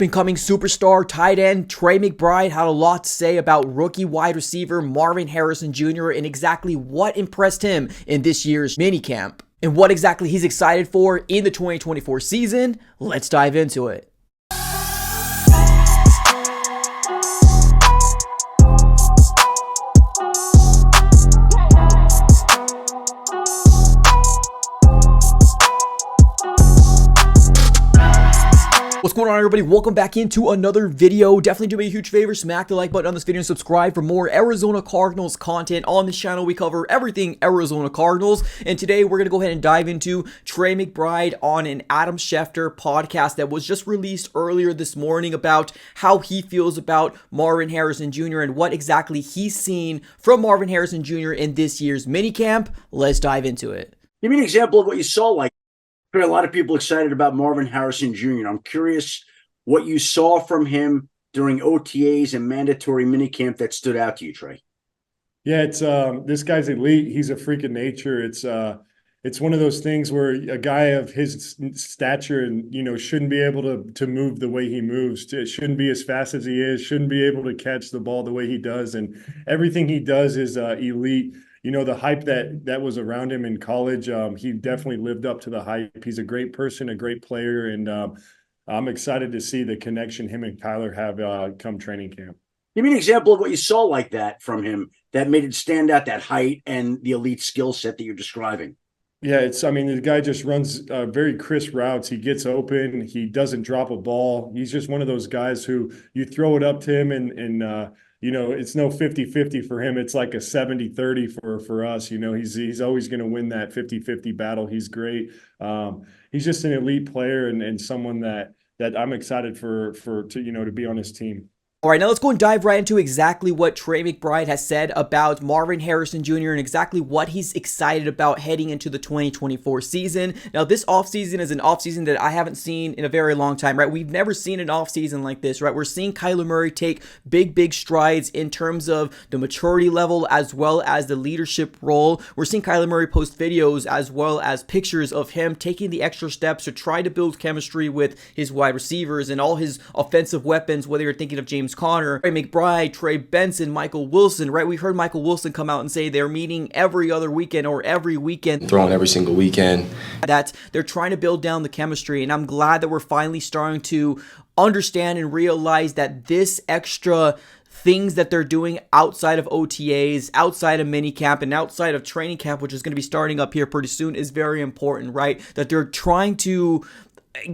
Up-and-coming superstar tight end Trey McBride had a lot to say about rookie wide receiver Marvin Harrison Jr. and exactly what impressed him in this year's minicamp. And what exactly he's excited for in the 2024 season. Let's dive into it. What's going on, everybody? Welcome back into another video. Definitely do me a huge favor, smack the like button on this video and subscribe for more Arizona Cardinals content. On this channel, we cover everything Arizona Cardinals, and today we're going to go ahead and dive into Trey McBride on an Adam Schefter podcast that was just released earlier this morning about how he feels about Marvin Harrison Jr. and what exactly he's seen from Marvin Harrison Jr. in this year's minicamp. Let's dive into it. Give me an example of what you saw. Like, a lot of people excited about Marvin Harrison Jr. I'm curious what you saw from him during OTAs and mandatory minicamp that stood out to you, Trey. Yeah, it's this guy's elite. He's a freak of nature. It's one of those things where a guy of his stature and shouldn't be able to move the way he moves. It shouldn't be as fast as he is. Shouldn't be able to catch the ball the way he does. And everything he does is elite. The hype that was around him in college, he definitely lived up to the hype. He's a great person, a great player, and I'm excited to see the connection him and Kyler have come training camp. Give me an example of what you saw like that from him that made it stand out, that height and the elite skill set that you're describing. Yeah, the guy just runs very crisp routes. He gets open. He doesn't drop a ball. He's just one of those guys who you throw it up to him and it's no 50-50 for him. It's like a 70-30 for us. He's always going to win that 50-50 battle. He's great. He's just an elite player and someone that I'm excited to be on his team. All right, now let's go and dive right into exactly what Trey McBride has said about Marvin Harrison Jr. and exactly what he's excited about heading into the 2024 season. Now, this offseason is an offseason that I haven't seen in a very long time, right? We've never seen an offseason like this, right? We're seeing Kyler Murray take big strides in terms of the maturity level as well as the leadership role. We're seeing Kyler Murray post videos as well as pictures of him taking the extra steps to try to build chemistry with his wide receivers and all his offensive weapons, whether you're thinking of James Conner, Trey McBride, Trey Benson, Michael Wilson, right? We've heard Michael Wilson come out and say they're meeting every other weekend or every weekend. Throwing every single weekend. That they're trying to build down the chemistry, and I'm glad that we're finally starting to understand and realize that this extra things that they're doing outside of OTAs, outside of minicamp, and outside of training camp, which is going to be starting up here pretty soon, is very important, right? That they're trying to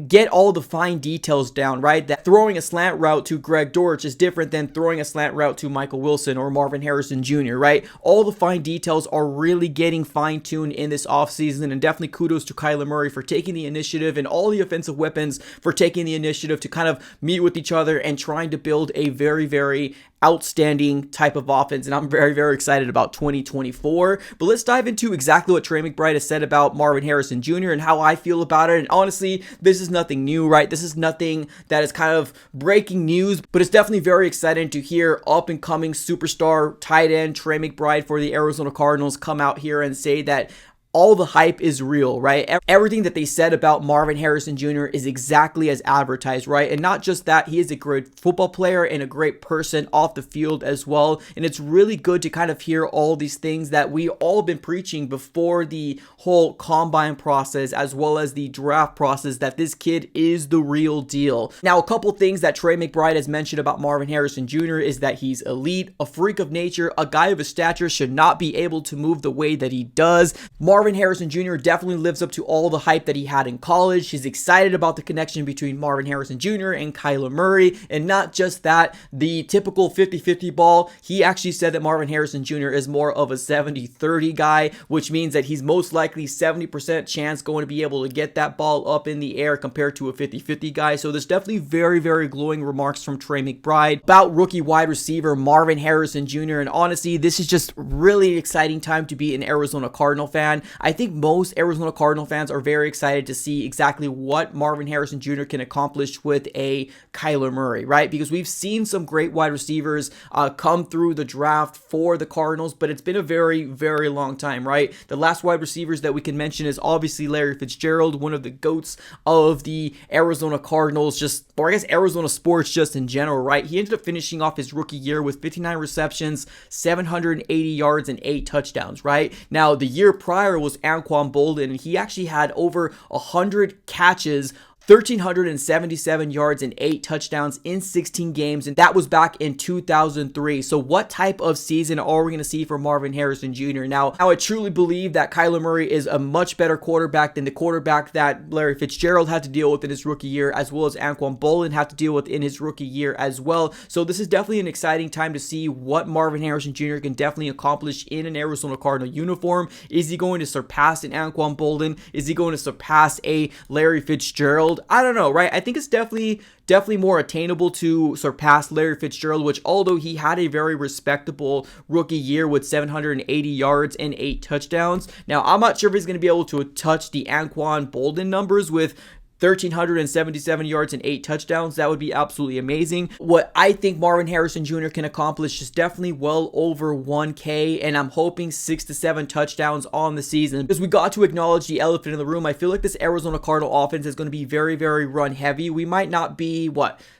get all the fine details down, right? That throwing a slant route to Greg Dortch is different than throwing a slant route to Michael Wilson or Marvin Harrison Jr., right? All the fine details are really getting fine-tuned in this offseason, and definitely kudos to Kyler Murray for taking the initiative and all the offensive weapons for taking the initiative to kind of meet with each other and trying to build a very outstanding type of offense, and I'm very excited about 2024. But let's dive into exactly what Trey McBride has said about Marvin Harrison Jr. and how I feel about it. And honestly, this is nothing new, right? This is nothing that is kind of breaking news, but it's definitely very exciting to hear up-and-coming superstar tight end Trey McBride for the Arizona Cardinals come out here and say that all the hype is real, right? Everything that they said about Marvin Harrison Jr. is exactly as advertised, right? And not just that, he is a great football player and a great person off the field as well. And it's really good to kind of hear all these things that we all been preaching before the whole combine process as well as the draft process, that this kid is the real deal. Now, a couple things that Trey McBride has mentioned about Marvin Harrison Jr. is that he's elite, a freak of nature, a guy of his stature should not be able to move the way that he does. Marvin Harrison Jr. definitely lives up to all the hype that he had in college. He's excited about the connection between Marvin Harrison Jr. and Kyler Murray. And not just that, the typical 50-50 ball, he actually said that Marvin Harrison Jr. is more of a 70-30 guy, which means that he's most likely 70% chance going to be able to get that ball up in the air compared to a 50-50 guy. So there's definitely very glowing remarks from Trey McBride about rookie wide receiver Marvin Harrison Jr. And honestly, this is just really exciting time to be an Arizona Cardinal fan. I think most Arizona Cardinal fans are very excited to see exactly what Marvin Harrison Jr. can accomplish with a Kyler Murray, right? Because we've seen some great wide receivers come through the draft for the Cardinals, but it's been a very, very long time, right? The last wide receivers that we can mention is obviously Larry Fitzgerald, one of the GOATs of the Arizona Cardinals, or I guess Arizona sports just in general, right? He ended up finishing off his rookie year with 59 receptions, 780 yards, and 8 touchdowns, right? Now, the year prior was Anquan Boldin, and he actually had over 100 catches, 1,377 yards and 8 touchdowns in 16 games, and that was back in 2003. So what type of season are we going to see for Marvin Harrison Jr.? Now, I truly believe that Kyler Murray is a much better quarterback than the quarterback that Larry Fitzgerald had to deal with in his rookie year, as well as Anquan Boldin had to deal with in his rookie year as well. So this is definitely an exciting time to see what Marvin Harrison Jr. can definitely accomplish in an Arizona Cardinal uniform. Is he going to surpass an Anquan Boldin? Is he going to surpass a Larry Fitzgerald? I don't know, right? I think it's definitely more attainable to surpass Larry Fitzgerald, which although he had a very respectable rookie year with 780 yards and 8 touchdowns. Now, I'm not sure if he's going to be able to touch the Anquan Boldin numbers with 1,377 yards and 8 touchdowns. That would be absolutely amazing. What I think Marvin Harrison Jr. can accomplish is definitely well over 1K, and I'm hoping 6 to 7 touchdowns on the season. Because we got to acknowledge the elephant in the room. I feel like this Arizona Cardinal offense is going to be very, very run heavy. We might not be,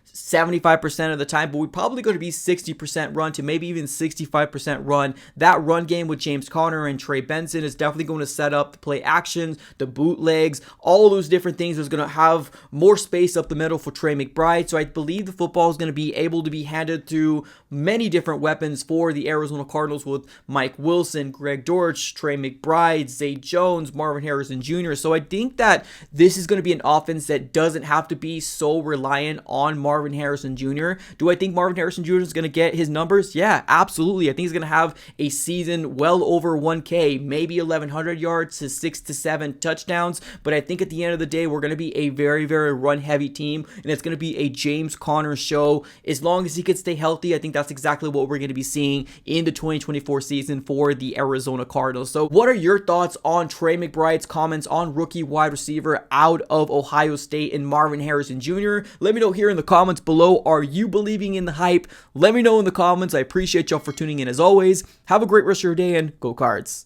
75% of the time, but we're probably going to be 60% run to maybe even 65% run. That run game with James Conner and Trey Benson is definitely going to set up the play actions, the bootlegs, all those different things. Is going to have more space up the middle for Trey McBride. So I believe the football is going to be able to be handed through many different weapons for the Arizona Cardinals with Mike Wilson, Greg Dortch, Trey McBride, Zay Jones, Marvin Harrison Jr. So I think that this is going to be an offense that doesn't have to be so reliant on Marvin Harrison Jr. Do I think Marvin Harrison Jr. is going to get his numbers? Yeah, absolutely. I think he's going to have a season well over 1K, maybe 1,100 yards to 6 to 7 touchdowns. But I think at the end of the day, we're going to be a very, very run-heavy team, and it's going to be a James Conner show. As long as he can stay healthy, I think that's exactly what we're going to be seeing in the 2024 season for the Arizona Cardinals. So what are your thoughts on Trey McBride's comments on rookie wide receiver out of Ohio State and Marvin Harrison Jr.? Let me know here in the comments below. Are you believing in the hype? Let me know in the comments. I appreciate y'all for tuning in as always. Have a great rest of your day and go Cards.